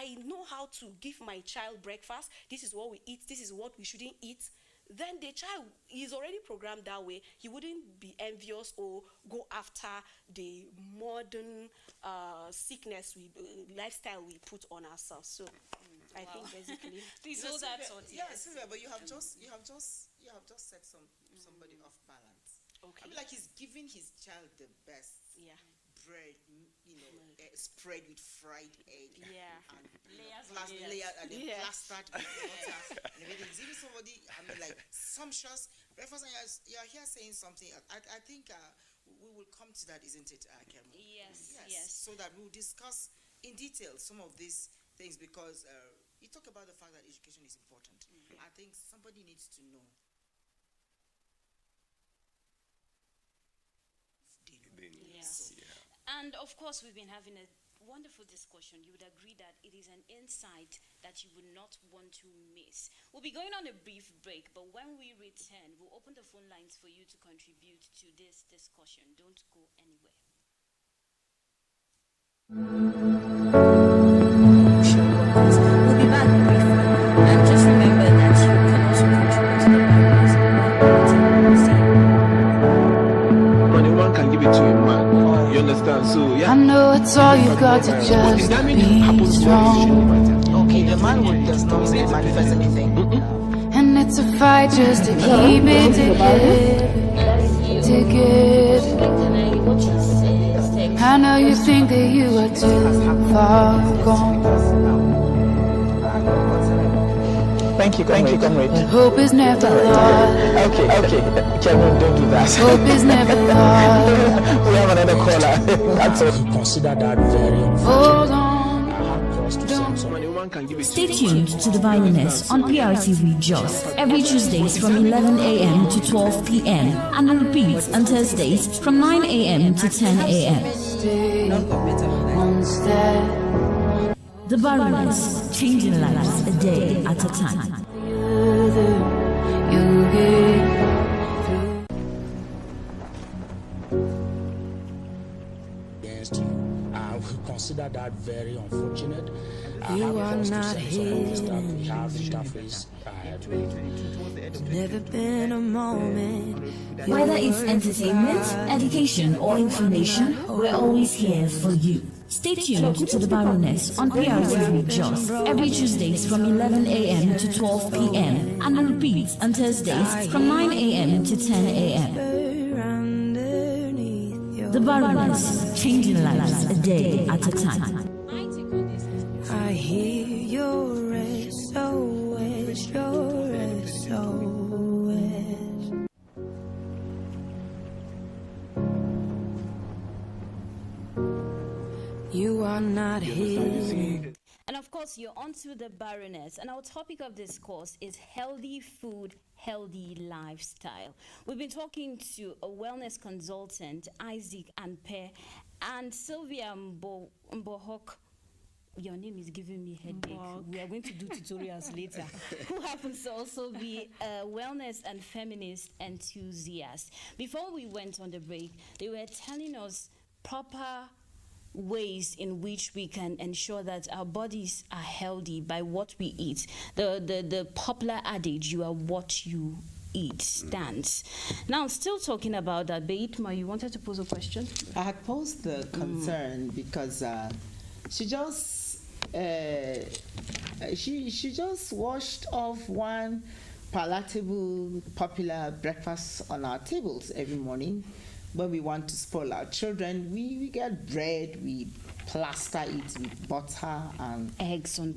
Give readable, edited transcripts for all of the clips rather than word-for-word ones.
I know how to give my child breakfast. This is what we eat. This is what we shouldn't eat. Then the child is already programmed that way. He wouldn't be envious or go after the modern sickness lifestyle we put on ourselves. So I think basically please hold that thought. Yes, but you have just set somebody off balance. Okay. I mean, like he's giving his child the best bread, spread with fried egg. Yeah. And Layers and then plastered with water and everything. Is even somebody, I mean, like sumptuous breakfast, and you're here saying something. I think we will come to that, isn't it, Kemu? Yes. So that we'll discuss in detail some of these things, because you talk about the fact that education is important. I think somebody needs to know. Yes. And of course, we've been having a wonderful discussion. You would agree that it is an insight that you would not want to miss. We'll be going on a brief break, but when we return, we'll open the phone lines for you to contribute to this discussion. Don't go anywhere. We'll be back briefly. And just remember that you can also contribute to the BARONESS Money one can give it to a man. You understand? So yeah. I know it's all you got to just be strong. Okay, the man does not manifest anything. And it's a fight just to keep it together. I know you think that you are too far gone. Thank you, comrade. But hope is never lost. Okay. Kevin, don't do that. Hope is never lost. We have another caller. That's all. Consider that very Hold on. Stay tuned to the BARONESS on PRTV JOS every Tuesdays from 11 a.m. to 12 p.m. and on repeats on Thursdays from 9 a.m. to 10 a.m. One step. The BARONESS, changing lives a day at a time. You get against you. I will consider that very unfortunate. You are not here. We have interface. Never been a moment. Whether it's entertainment, education, or information, we're always here for you. Stay tuned to the BARONESS on PRTV JOS every Tuesdays from 11 a.m. to 12 p.m. and on repeats on Thursdays from 9 a.m. to 10 a.m. The BARONESS, changing lives a day at a time. I hear your SOS, your SOS. You are not here. And of course, you're onto the BARONESS, and our topic of discourse is healthy food, healthy lifestyle. We've been talking to a wellness consultant, Isaac Anpe, and Sylvia Mbohok. Your name is giving me headache. We are going to do tutorials later. Who happens to also be a wellness and feminist enthusiast. Before we went on the break, they were telling us proper ways in which we can ensure that our bodies are healthy by what we eat. The popular adage, you are what you eat, stands. Now, still talking about that, Beitma, you wanted to pose a question? I had posed the concern because she just she just washed off one palatable, popular breakfast on our tables every morning. When we want to spoil our children, we get bread, we plaster it with butter and eggs on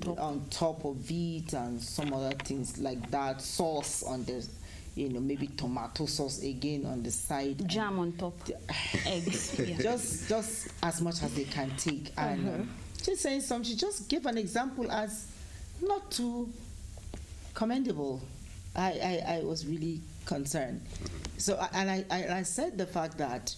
top of it, and some other things like that. Sauce on the, maybe tomato sauce again on the side. Jam on top. Eggs. Yeah. Just as much as they can take. And she's saying something. She just gave an example as not too commendable. I was really concerned. So, I said the fact that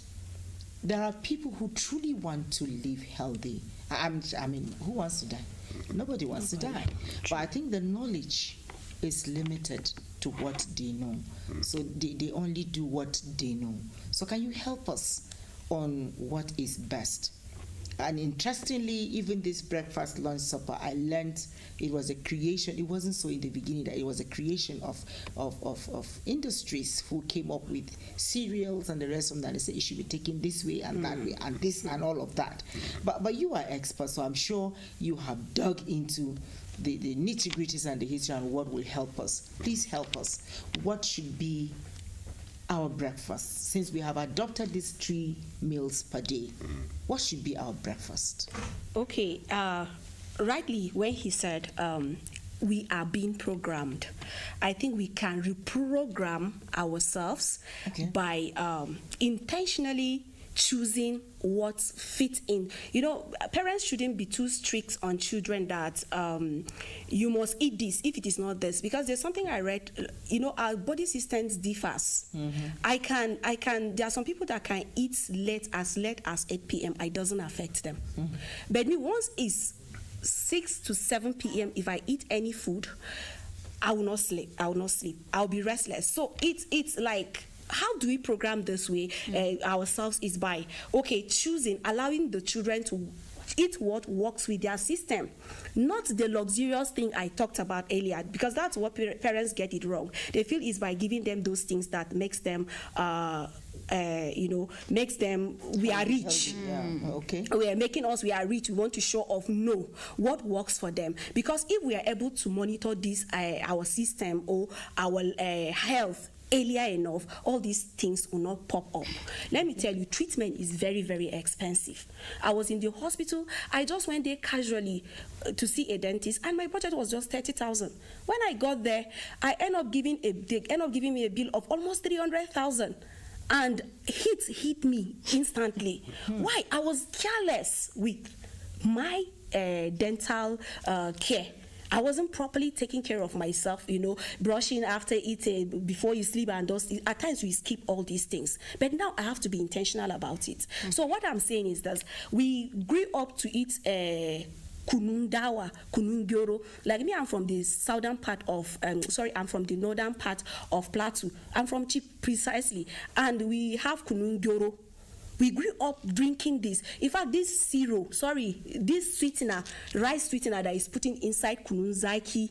there are people who truly want to live healthy. I mean, who wants to die? Nobody wants to die. But I think the knowledge is limited to what they know. So they only do what they know. So can you help us on what is best? And interestingly, even this breakfast, lunch, supper, I learned it was a creation. It wasn't so in the beginning that it was a creation of industries who came up with cereals and the rest of them. They say it should be taken this way and that way and this and all of that. But you are experts, so I'm sure you have dug into the nitty-gritties and the history and what will help us. Please help us. What should be our breakfast, since we have adopted these 3 meals per day? What should be our breakfast? Okay, rightly when he said we are being programmed, I think we can reprogram ourselves by intentionally choosing what fits in. You know, parents shouldn't be too strict on children that you must eat this if it is not this, because there's something I read, you know, our body systems differs. I can there are some people that can eat late as 8 p.m. It doesn't affect them. But me, once it's 6 to 7 p.m. if I eat any food, I will not sleep. I'll be restless. So it's like, how do we program this way ourselves is by choosing, allowing the children to eat what works with their system, not the luxurious thing I talked about earlier, because that's what parents get it wrong. They feel it's by giving them those things that makes them makes them, we are rich. We are making us, we are rich. We want to show off. No, what works for them? Because if we are able to monitor this, our system or our health earlier enough, all these things will not pop up. Let me tell you, treatment is very, very expensive. I was in the hospital. I just went there casually to see a dentist, and my budget was just 30,000. When I got there, they end up giving me a bill of almost 300,000. And hit me instantly. Why? I was careless with my dental care. I wasn't properly taking care of myself, you know, brushing after eating, before you sleep, and those. At times we skip all these things. But now I have to be intentional about it. So what I'm saying is that we grew up to eat kunun dawa, kunun gyoro. Like me, I'm from the southern part of, I'm from the northern part of Plateau. I'm from Chip precisely. And we have kunun gyoro. We grew up drinking this. In fact, this this sweetener, rice sweetener that is putting inside kunun zaki.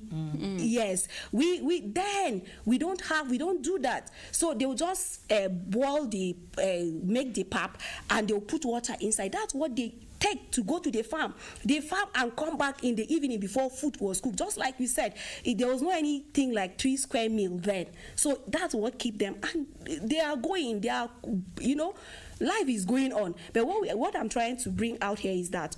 Yes, we don't do that. So they'll just boil make the pap, and they'll put water inside. That's what they take to go to the farm. They farm and come back in the evening before food was cooked. Just like we said, there was no anything like 3 square meal then. So that's what keep them. And they are, life is going on. But what I'm trying to bring out here is that,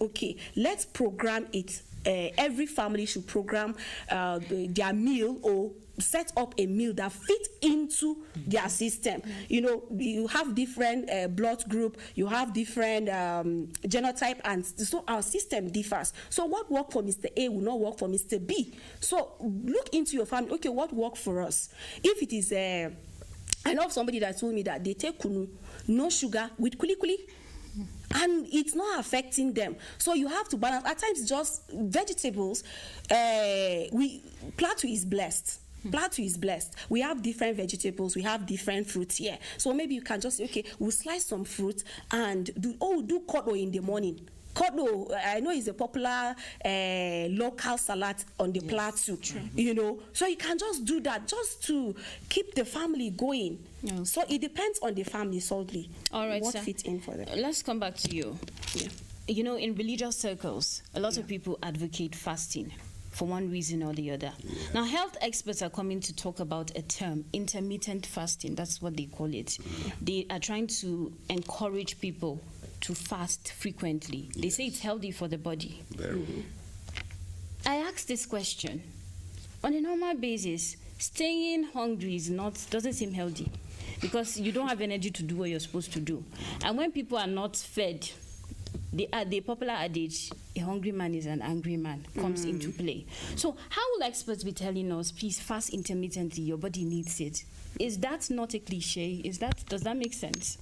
let's program it. Every family should program their meal, or set up a meal that fits into their system. You know, you have different blood group, you have different genotype, and so our system differs. So what worked for Mr. A will not work for Mr. B. So look into your family. Okay, what worked for us? If it is I know of somebody that told me that they take kunu, no sugar, with kuli, and it's not affecting them. So you have to balance. At times, just vegetables. Plateau is blessed. Plateau is blessed. We have different vegetables. We have different fruits here. So maybe you can just say, we'll slice some fruit and do kodo in the morning. Kodo, I know, is a popular local salad on the Plateau. You know, so you can just do that just to keep the family going. So it depends on the family solely. All right, what fits in for them. Let's come back to you. You know, in religious circles, a lot of people advocate fasting for one reason or the other. Now, health experts are coming to talk about a term, intermittent fasting. That's what they call it. They are trying to encourage people to fast frequently. They say it's healthy for the body. I asked this question. On a normal basis, staying hungry doesn't seem healthy, because you don't have energy to do what you're supposed to do. And when people are not fed, the popular adage, a hungry man is an angry man, comes into play. So how will experts be telling us, please fast intermittently, your body needs it? Is that not a cliche? Does that make sense?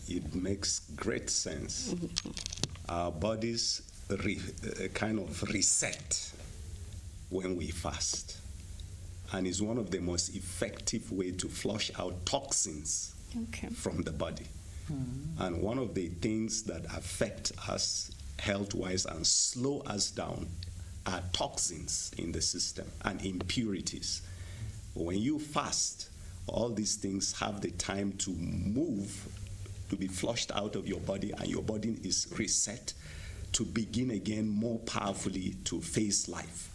It makes great sense. Our bodies kind of reset when we fast, and it's one of the most effective ways to flush out toxins from the body. And one of the things that affect us health-wise and slow us down are toxins in the system and impurities. When you fast, all these things have the time to move, to be flushed out of your body, and your body is reset to begin again more powerfully to face life.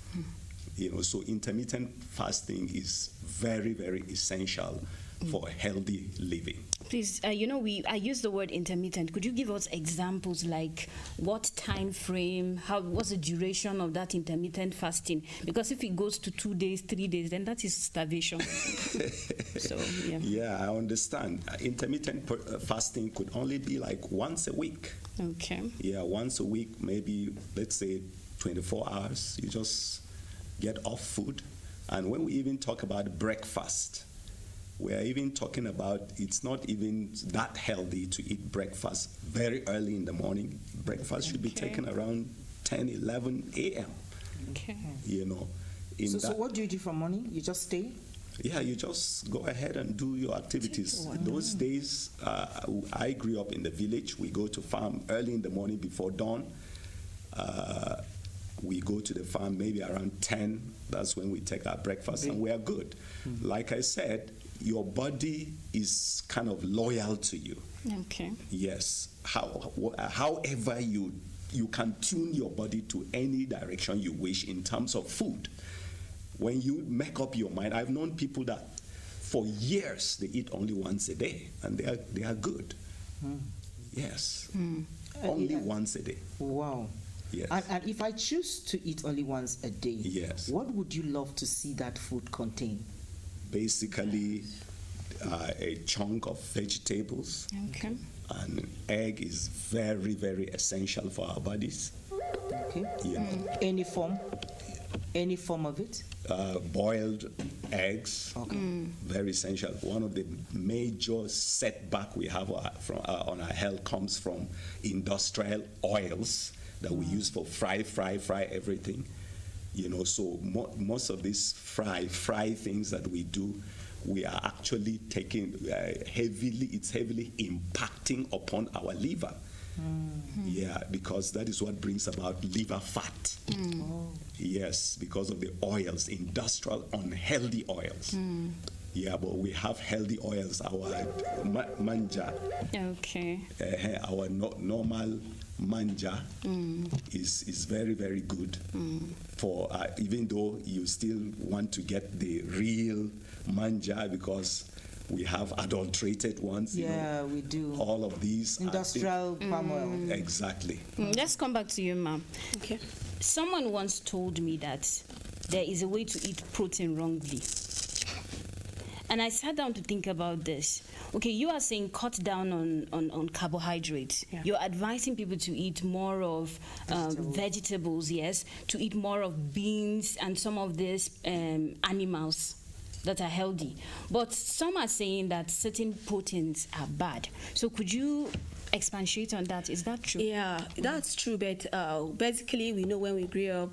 So intermittent fasting is very, very essential for healthy living. Please, I use the word intermittent. Could you give us examples, like what time frame, what's the duration of that intermittent fasting? Because if it goes to 2 days, 3 days, then that is starvation. So, yeah. Yeah, I understand. Intermittent fasting could only be like once a week. Okay. Yeah, once a week, maybe, let's say 24 hours. You just get off food. And when we even talk about breakfast, we're even talking about it's not even that healthy to eat breakfast very early in the morning. Breakfast should be taken around 10, 11 a.m. Okay. So what do you do from morning? You just stay? Yeah, you just go ahead and do your activities. Those days, I grew up in the village. We go to farm early in the morning before dawn. We go to the farm maybe around 10. That's when we take our breakfast, and we are good. Like I said, your body is kind of loyal to you. Okay. Yes. However, you can tune your body to any direction you wish in terms of food. When you make up your mind, I've known people that for years they eat only once a day, and they are good. Yes. Only once a day. Wow. Yes. And if I choose to eat only once a day, yes, what would you love to see that food contain? Basically, a chunk of vegetables. Okay. An egg is very, very essential for our bodies. Okay. Any form of it? Boiled eggs. Okay. Very essential. One of the major setback we have on our health comes from industrial oils that we use for fry everything. So most of these fry things that we do, we are actually taking it's heavily impacting upon our liver. Yeah, because that is what brings about liver fat. Yes, because of the oils, industrial unhealthy oils. Yeah, but we have healthy oils. Our manja, okay, our normal manja is very, very good for even though you still want to get the real manja, because we have adulterated ones. Yeah, we do. All of these industrial palm oil. Exactly. Let's come back to you, ma'am. Okay. Someone once told me that there is a way to eat protein wrongly. And I sat down to think about this. Okay, you are saying cut down on carbohydrates. Yeah. You're advising people to eat more of vegetables, yes, to eat more of beans and some of these animals that are healthy. But some are saying that certain proteins are bad. So could you expatiate on that? Is that true? Yeah, that's true. But basically, we know when we grew up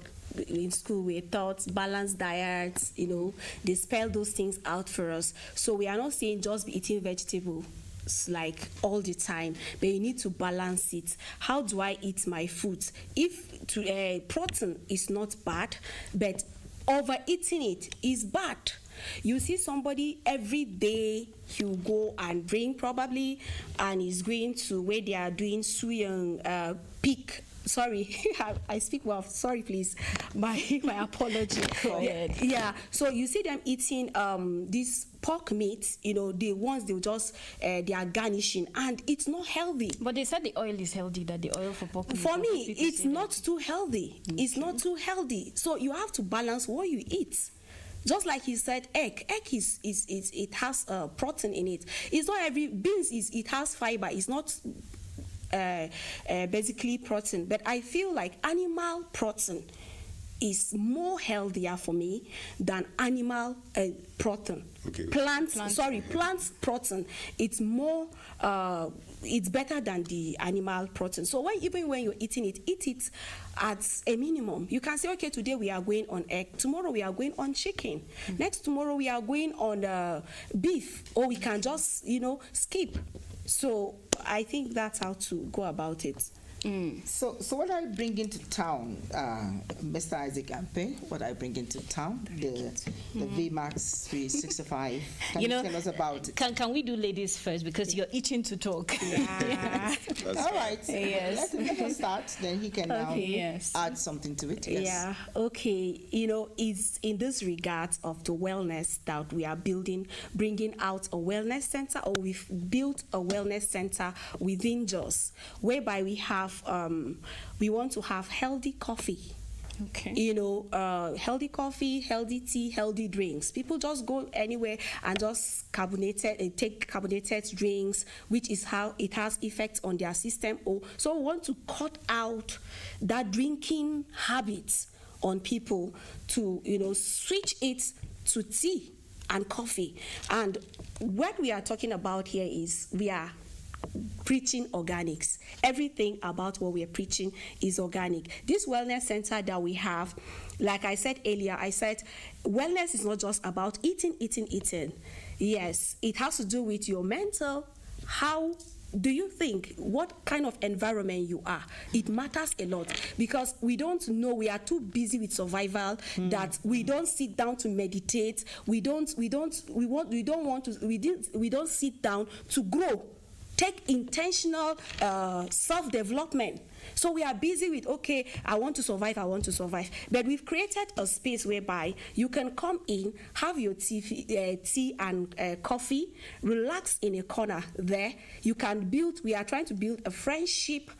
in school, we taught balanced diets. They spell those things out for us. So we are not saying just be eating vegetables like all the time, but you need to balance it. How do I eat my food? If protein is not bad, but overeating it is bad. You see somebody every day, you go and drink probably, and is going to where they are doing suyang peak. Sorry, I speak well. Sorry, please. My apology. Yeah. So you see them eating this pork meat. The ones they just they are garnishing, and it's not healthy. But they said the oil is healthy. That the oil for pork meat. For me, it's not too healthy. Okay. It's not too healthy. So you have to balance what you eat. Just like he said, egg is it has protein in it. It's not every beans it has fiber. It's not basically protein, but I feel like animal protein is more healthier for me than animal protein. Okay. Plant protein, it's more it's better than the animal protein. So even when you're eating it, eat it at a minimum. You can say, okay, today we are going on egg, tomorrow we are going on chicken, next tomorrow we are going on beef, or we can just skip. So I think that's how to go about it. So what I bring into town, Mr. Isaac Ampe, what I bring into town, the VMax 365. Can you tell us about it? Can we do ladies first, because you're itching to talk? Yeah. All right. Yes. Let us start. Then he can now add something to it. Yes. Yeah. Okay. It's in this regards of the wellness that we are bringing out a wellness center, or we've built a wellness center within JOS, whereby we want to have healthy coffee. Okay. Healthy coffee, healthy tea, healthy drinks. People just go anywhere and just take carbonated drinks, which is how it has effects on their system. So we want to cut out that drinking habit on people to, switch it to tea and coffee. And what we are talking about here is we are preaching organics. Everything about what we are preaching is organic. This wellness center that we have, like I said earlier, wellness is not just about eating. Yes, it has to do with your mental. How do you think? What kind of environment you are? It matters a lot, because we don't know. We are too busy with survival that we don't sit down to meditate. We don't sit down to grow. Take intentional self-development. So we are busy with, okay, I want to survive. But we've created a space whereby you can come in, have your tea and coffee, relax in a corner there. We are trying to build a friendship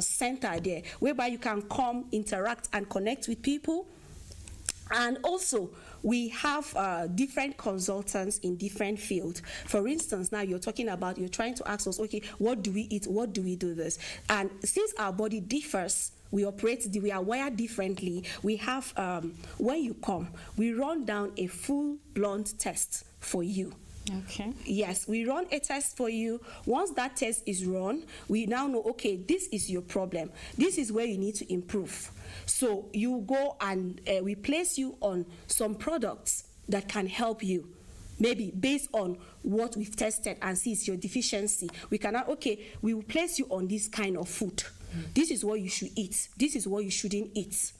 center there, whereby you can come, interact, and connect with people. And also, we have different consultants in different fields. For instance, now you're trying to ask us, okay, what do we eat? What do we do this? And since our body differs, we are wired differently. We have, when you come, we run down a full blood test for you. Okay. Yes, we run a test for you. Once that test is run, we now know, okay, this is your problem. This is where you need to improve. So you go and we place you on some products that can help you, maybe based on what we've tested and see it's your deficiency. We will place you on this kind of food. This is what you should eat. This is what you shouldn't eat.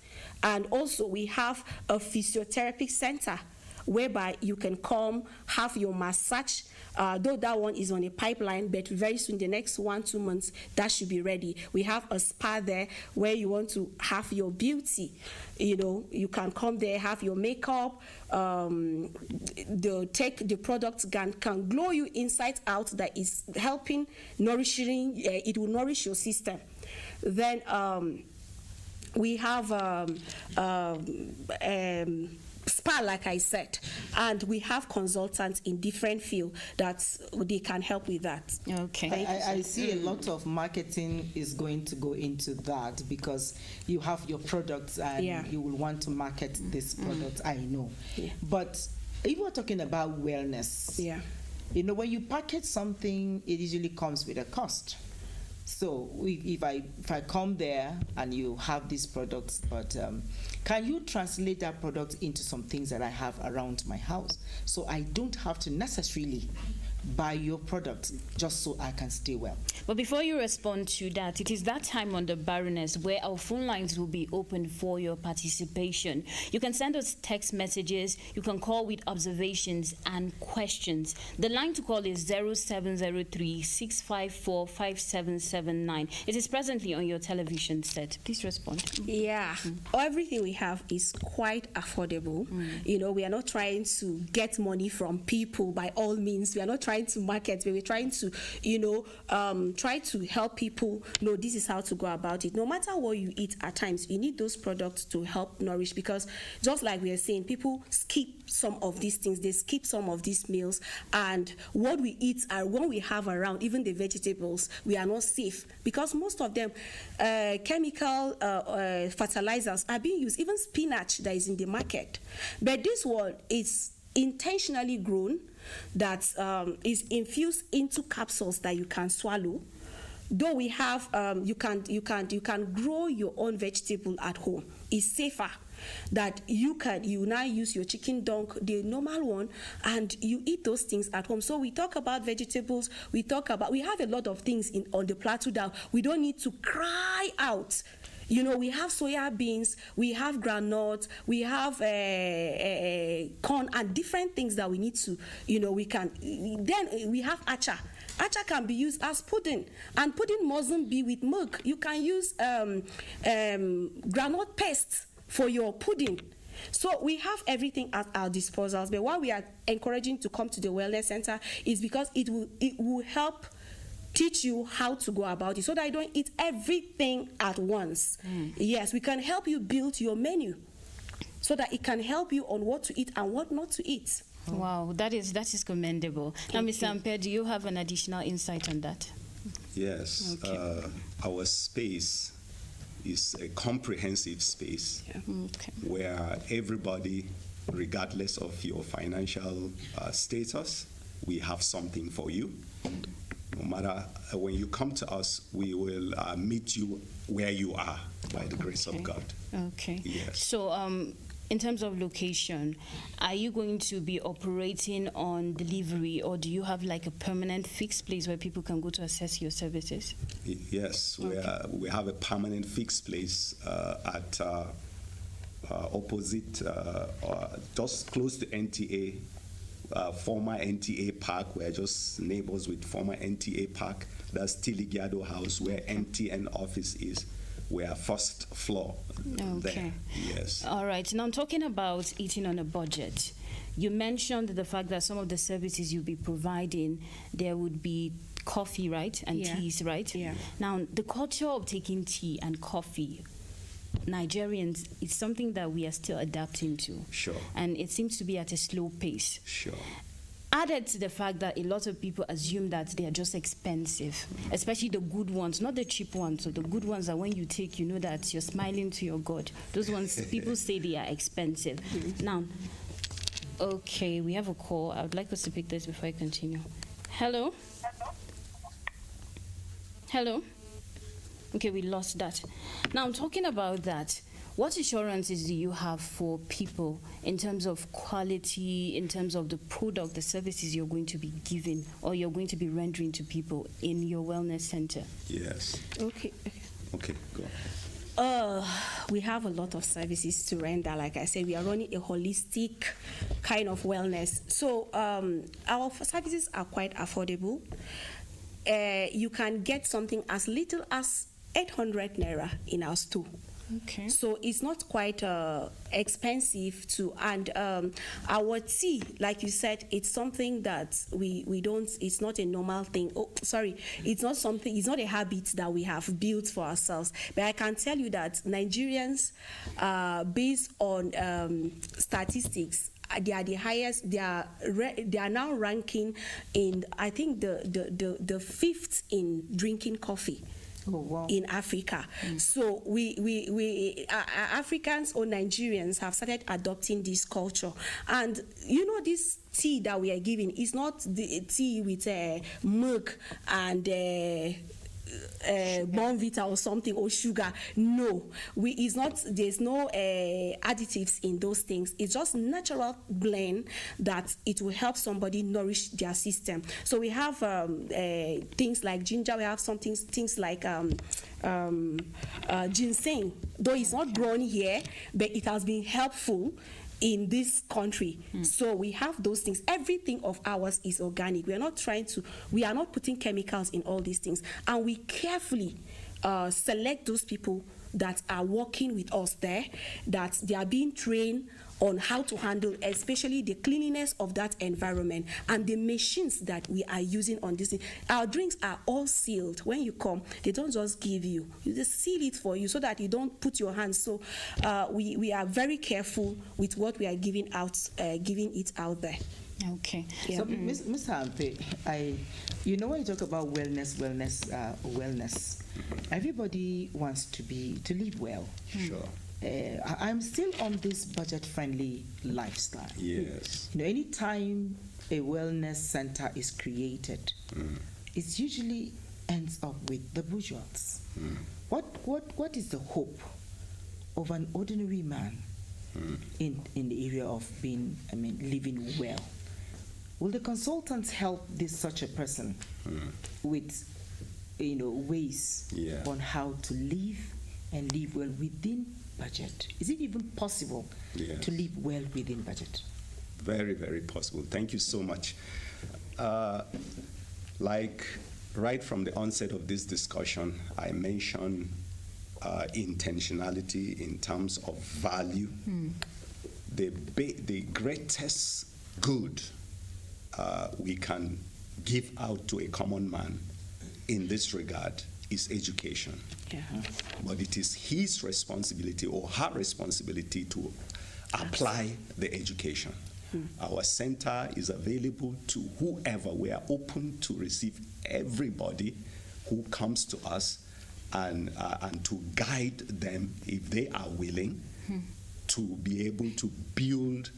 And also we have a physiotherapy center, whereby you can come, have your massage, though that one is on a pipeline, but very soon, the next 1-2 months, that should be ready. We have a spa there where you want to have your beauty. You can come there, have your makeup, the products can glow you inside out, that is helping, nourishing, it will nourish your system. Then we have spa, like I said, and we have consultants in different fields that they can help with that. Okay. I see a lot of marketing is going to go into that, because you have your products and you will want to market this product, I know. Yeah. But if we're talking about wellness, when you package something, it usually comes with a cost. So if I come there and you have these products, but can you translate that product into some things that I have around my house, so I don't have to necessarily buy your product just so I can stay well? But before you respond to that, it is that time on the Baroness where our phone lines will be open for your participation. You can send us text messages, you can call with observations and questions. The line to call is 0703-654-5779. It is presently on your television set. Please respond. Yeah, everything we have is quite affordable. We are not trying to get money from people by all means. We are not trying to market, but we're trying to, try to help people know this is how to go about it. No matter what you eat, at times you need those products to help nourish, because just like we are saying, people skip some of these things, they skip some of these meals, and what we eat and what we have around, even the vegetables, we are not safe, because most of them chemical fertilizers are being used, even spinach that is in the market. But this one is intentionally grown, that is infused into capsules that you can swallow. Though we have, you can grow your own vegetable at home. It's safer. that you now use your chicken dunk, the normal one, and you eat those things at home. So we talk about vegetables, we have a lot of things on the plateau that we don't need to cry out. You know, we have soya beans, we have groundnuts, we have corn and different things that we need to, then we have acha. Acha can be used as pudding, and pudding mustn't be with milk. You can use groundnut paste for your pudding. So we have everything at our disposals, but why we are encouraging to come to the wellness center is because it will help teach you how to go about it, so that you don't eat everything at once. Yes, we can help you build your menu so that it can help you on what to eat and what not to eat. Wow, that is commendable. Now, Mr. Ampe, do you have an additional insight on that? Yes, Okay. Our space is a comprehensive space where everybody, regardless of your financial status, we have something for you. No matter, when you come to us, we will meet you where you are by the grace of God. Okay. Yes. So, in terms of location, are you going to be operating on delivery, or do you have like a permanent fixed place where people can go to access your services? Yes, we have a permanent fixed place at opposite, just close to NTA. Former NTA Park. We're just neighbors with former NTA Park. That's Tiligiado House, where MTN office is. We are first floor there. Yes. All right. Now, I'm talking about eating on a budget. You mentioned the fact that some of the services you'll be providing, there would be coffee, right? And teas, right? Yeah. Now, the culture of taking tea and coffee, Nigerians, it's something that we are still adapting to. Sure. And it seems to be at a slow pace. Sure. Added to the fact that a lot of people assume that they are just expensive, especially the good ones, not the cheap ones. So the good ones are when you take, you know that you're smiling to your God. Those ones, people say they are expensive. Now, okay, we have a call. I would like us to pick this before I continue. Hello? Hello? Okay, we lost that. Now, I'm talking about that. What assurances do you have for people in terms of quality, in terms of the product, the services you're going to be giving or you're going to be rendering to people in your wellness center? Yes. Okay, go. We have a lot of services to render. Like I said, we are running a holistic kind of wellness. So our services are quite affordable. You can get something as little as 800 naira in our store. Okay. So it's not quite expensive to, and our tea, like you said, it's something that we don't, it's not a normal thing. It's not something, it's not a habit that we have built for ourselves. But I can tell you that Nigerians, based on statistics, they are the highest. They are now ranking in, I think, the fifth in drinking coffee. Oh, wow. In Africa. So we Africans or Nigerians have started adopting this culture. And you know, this tea that we are giving is not the tea with milk and Bonvita or something, or sugar. No, it's not. There's no additives in those things. It's just natural blend that it will help somebody nourish their system. So we have things like ginger. We have things like ginseng. Though it's not grown here, but it has been helpful in this country. So we have those things. Everything of ours is organic. We are not putting chemicals in all these things. And we carefully select those people that are working with us there, that they are being trained on how to handle, especially the cleanliness of that environment and the machines that we are using on this thing. Our drinks are all sealed. When you come, they don't just give you. You just seal it for you so that you don't put your hands. So we are very careful with what we are giving it out there. Okay. Yeah. So, Mr. Ampe, when you talk about wellness, everybody wants to live well. Sure. I'm still on this budget-friendly lifestyle. Yes. Anytime a wellness center is created, it usually ends up with the bourgeois. What is the hope of an ordinary man in the area of living well. Will the consultants help such a person with, ways on how to live and live well within budget? Is it even possible to live well within budget? Very, very possible. Thank you so much. Like right from the onset of this discussion, I mentioned intentionality in terms of value. The greatest good we can give out to a common man in this regard is education. But it is his responsibility or her responsibility to apply the education. Our center is available to whoever. We are open to receive everybody who comes to us and to guide them, if they are willing, to be able to build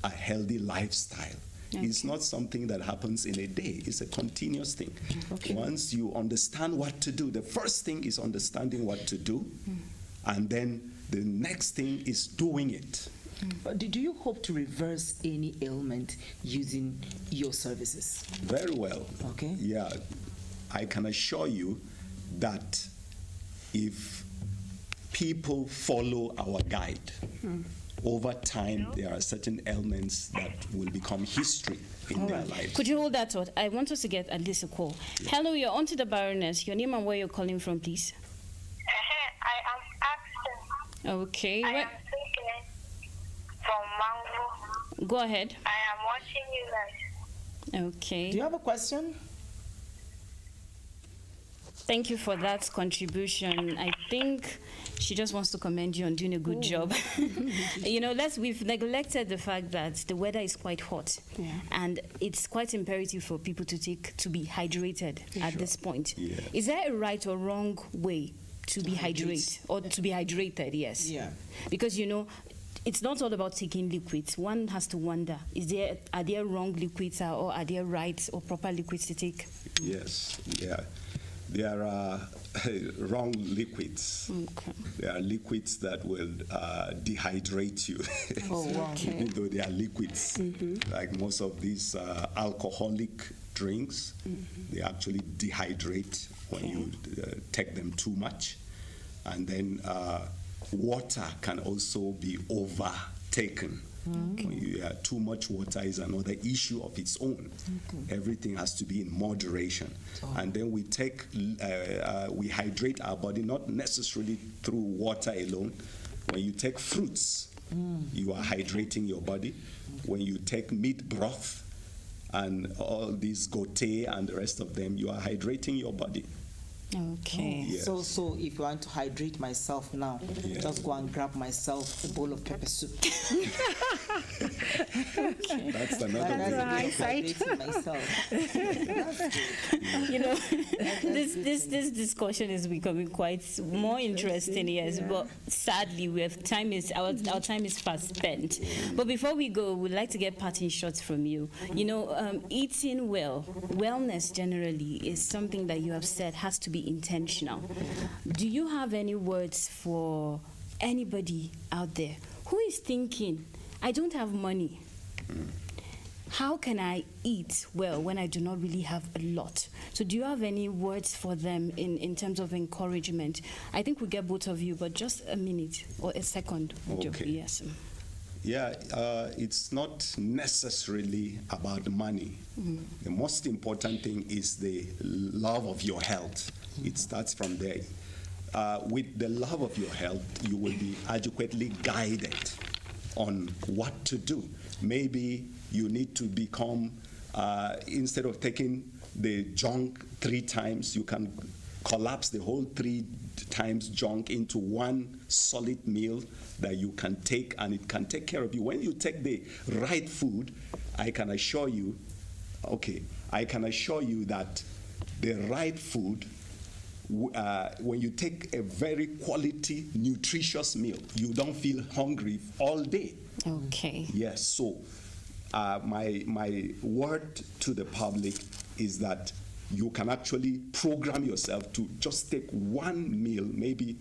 a healthy lifestyle. It's not something that happens in a day. It's a continuous thing. Once you understand what to do, the first thing is understanding what to do, and then the next thing is doing it. But do you hope to reverse any ailment using your services? Very well. Okay. Yeah, I can assure you that if people follow our guide, over time there are certain ailments that will become history in their lives. Could you hold that thought? I want us to get at least a call. Hello, you're on to the Baroness. Your name and where you're calling from, please. I am Axel. Okay. I am speaking from Mango. Go ahead. I am watching you guys. Okay. Do you have a question? Thank you for that contribution. I think she just wants to commend you on doing a good job. We've neglected the fact that the weather is quite hot, and it's quite imperative for people to be hydrated at this point. Yeah. Is there a right or wrong way to be hydrated or to be hydrated? Yes. Yeah. Because it's not all about taking liquids. One has to wonder: are there wrong liquids or are there right or proper liquids to take? Yes. Yeah. There are wrong liquids. Okay. There are liquids that will dehydrate you, even though they are liquids. Like most of these alcoholic drinks, they actually dehydrate when you take them too much. And then water can also be overtaken. When you have too much water is another issue of its own. Everything has to be in moderation. And then we hydrate our body, not necessarily through water alone. When you take fruits, you are hydrating your body. When you take meat broth and all these gote and the rest of them, you are hydrating your body. Okay. Yes. So if you want to hydrate myself now, just go and grab myself a bowl of pepper soup. That's another That's hydrating myself. This discussion is becoming quite more interesting, yes. But sadly, our time is fast spent. But before we go, we'd like to get parting shots from you. Eating well, wellness generally is something that you have said has to be intentional. Do you have any words for anybody out there who is thinking, I don't have money? How can I eat well when I do not really have a lot? So do you have any words for them in terms of encouragement? I think we'll get both of you, but just a minute or a second. Okay. Yes. Yeah, it's not necessarily about the money. The most important thing is the love of your health. It starts from there. With the love of your health, you will be adequately guided on what to do. Maybe you need to become, instead of taking the junk 3 times, you can collapse the whole 3 times junk into one solid meal that you can take, and it can take care of you. When you take the right food, I can assure you that the right food, when you take a very quality, nutritious meal, you don't feel hungry all day. Okay. Yes, so my word to the public is that you can actually program yourself to just take one meal, maybe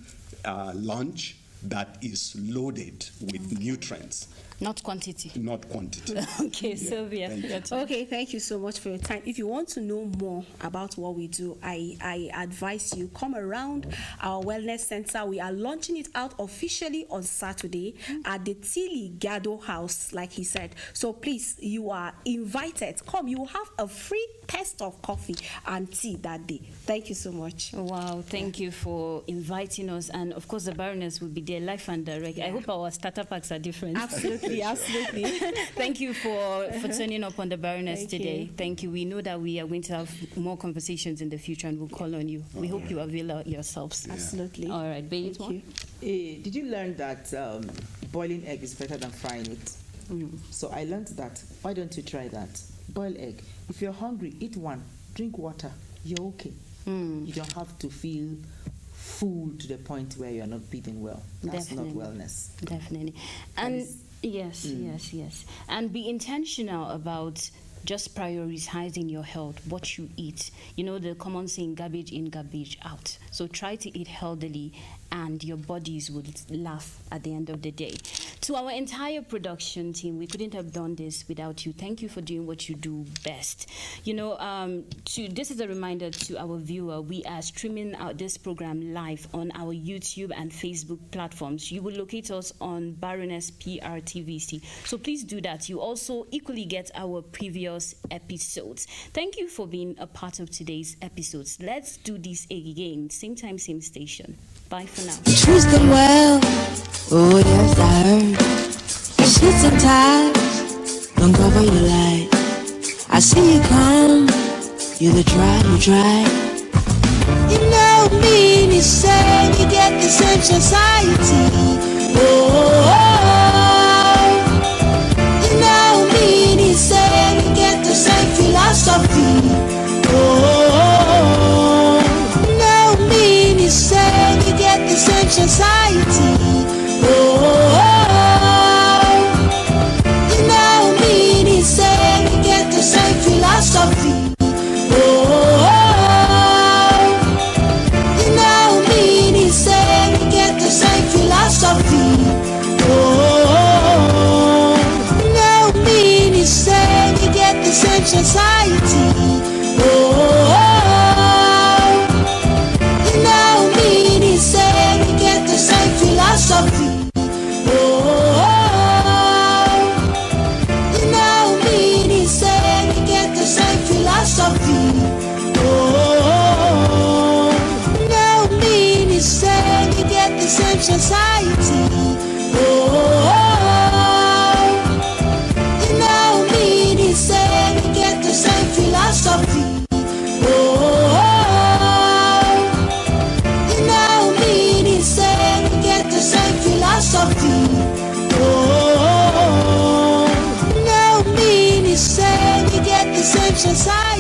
lunch, that is loaded with nutrients. Not quantity. Not quantity. Okay, Yeah, Sylvia. thank you. Okay, thank you so much for your time. If you want to know more about what we do, I advise you come around our wellness center. We are launching it out officially on Saturday at the Tilly Gado House, like he said. So please, you are invited. Come, you will have a free test of coffee and tea that day. Thank you so much. Wow, thank you for inviting us. And of course, the Baroness will be there live and direct. I hope our starter packs are different. Absolutely, absolutely. Thank you for turning up on the Baroness Thank today. you. Thank you. We know that we are going to have more conversations in the future and we'll call on you. We hope you avail yourselves. Absolutely. All right, babe. Thank you. Did you learn that boiling egg is better than frying it? So I learned that. Why don't you try that? Boil egg. If you're hungry, eat one. Drink water. You're okay. You don't have to feel full to the point where you're not breathing well. That's Definitely. not wellness. Definitely. And yes. And be intentional about just prioritizing your health, what you eat. You know the common saying, garbage in, garbage out. So try to eat healthily and your bodies will laugh at the end of the day. To our entire production team, we couldn't have done this without you. Thank you for doing what you do best. You know, this is a reminder to our viewer, we are streaming out this program live on our YouTube and Facebook platforms. You will locate us on Baroness PRTVC. So please do that. You also equally get our previous episodes. Thank you for being a part of today's episodes. Let's do this again, same time, same station. Bye for now. Treat them well. Oh yes, I heard. You sit and tired. Don't cover your light. I see you come. You try. You know me, you say you get the same society. You know me, you say you get the same philosophy. You know me, you say you get the same society. You know me, you say you get the same philosophy. You know me, you say you get the same philosophy. You know me, you say you get the same society. You know me, you say you get the same philosophy. You know me, you say you get the same philosophy. You know me, you say you get the same society. You know me, you say you get the same philosophy. You know me, you say you get the same philosophy. You know me, you say you get the same society.